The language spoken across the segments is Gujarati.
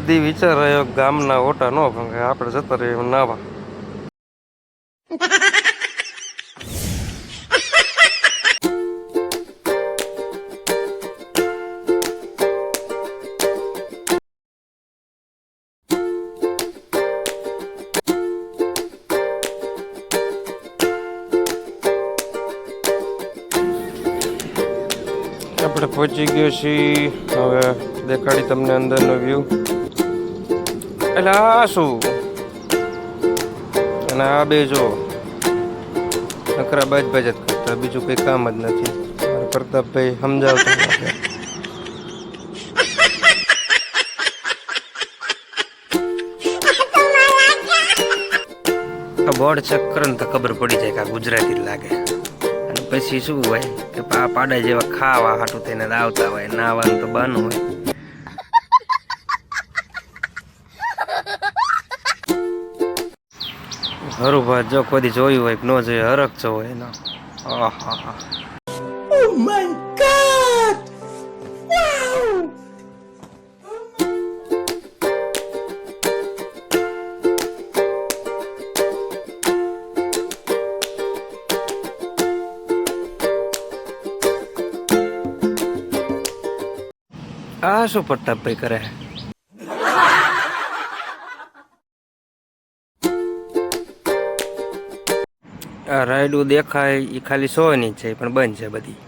દી વિચાર રહ્યો ગામના ઓટા નો ભંગે, આપણે જતા રહીએ નાવા. આપણે પહોંચી ગયો છીએ. હવે દેખાડી તમને અંદરનો વ્યૂ. એટલે આ શું અને આ બે જો નકરા બાજ બાજ જ કરતા, બીજું કંઈ કામ જ નથી. પ્રતાપભાઈ સમજાવતા નથી. બોર્ડ ચેક કરે ને તો ખબર પડી જાય કે આ ગુજરાતી લાગે. પછી શું હોય કે પાડા જેવા ખાવા હાટું થઈને આવતા હોય, નાવાનું તો બાનું હોય. હરું ભાત જો કોઈ જોયું હોય ન જોયું, હરખ જો હોય એનો. Oh my God! Wow! આ શું પ્રતાપભાઈ કરે? આ રાયડું દેખાય એ ખાલી 100 ની છે, પણ બંધ છે બધી.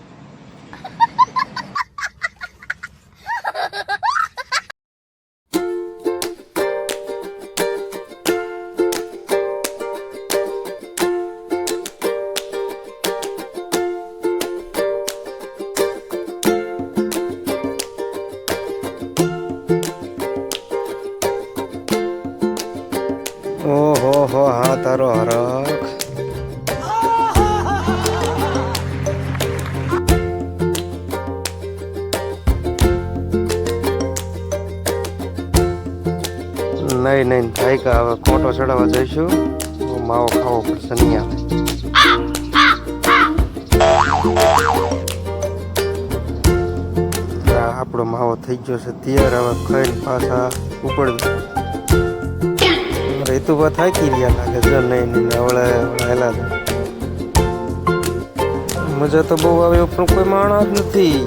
ઓહો હો, હા તારો હરખ. નહીં નહીં થાય કે હવે કોટો ચડાવવા જઈશું. માવો ખાવો પડશે, નહીં આવે. આપણો માવો થઈ ગયો છે તૈયાર. હવે ખાઈને પાછા ઉપડવું. એ તો વાત થાકી રહ્યા લાગે છે. નહીં નહીં હવળે હેલા છે. મજા તો બહુ આવે પણ કોઈ માણસ જ નથી.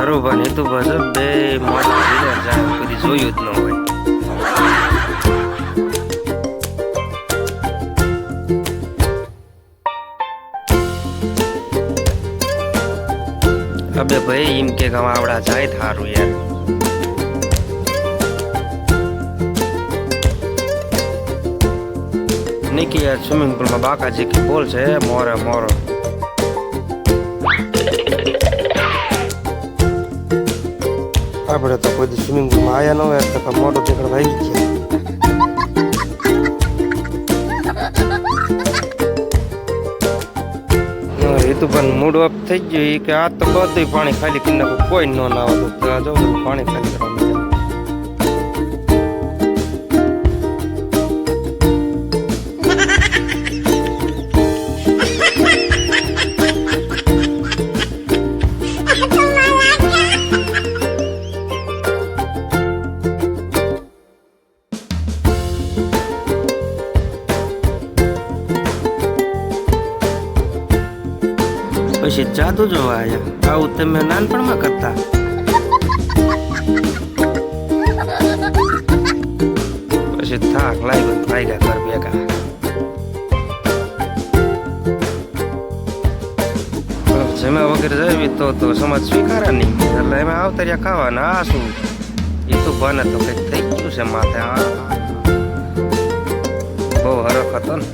હરુભાઈ એ તો બસ બે મોટા જાય, કદી જોયું જ ન હોય. અબે ભાઈ એમ કે આવડા જાય થારું યાર. નિકી યાર સ્વિમિંગ પુલમાં બાકાજી કે બોલ છે મોરે મોરો. આપણે તો કોઈ સ્વિમિંગ પુલમાં આયા ન હોય તો મોટો દીકરો ભાઈ ગયા. એ તો પણ મૂડ ઓફ થઈ ગયું કે આ તો બધું પાણી ખાલી કરી નાખું, કોઈ ન નાવાનું. જો પાણી ખાલી કરવા પછી જાદુ જોવા આવ્યા. આવું તમે નાનપણમાં કરતા? પછી થાક લાગ્યો, ભાગ્યા ઘર ભેગા. જમ્યા વગેરે જવી તો સમાજ સ્વીકારે નહીં, એટલે એમાં આવતા રહ્યા ખાવાના. આ શું એ તો બને તો કઈક થઈ ગયું છે માથે. બહુ હરખ હતો ને.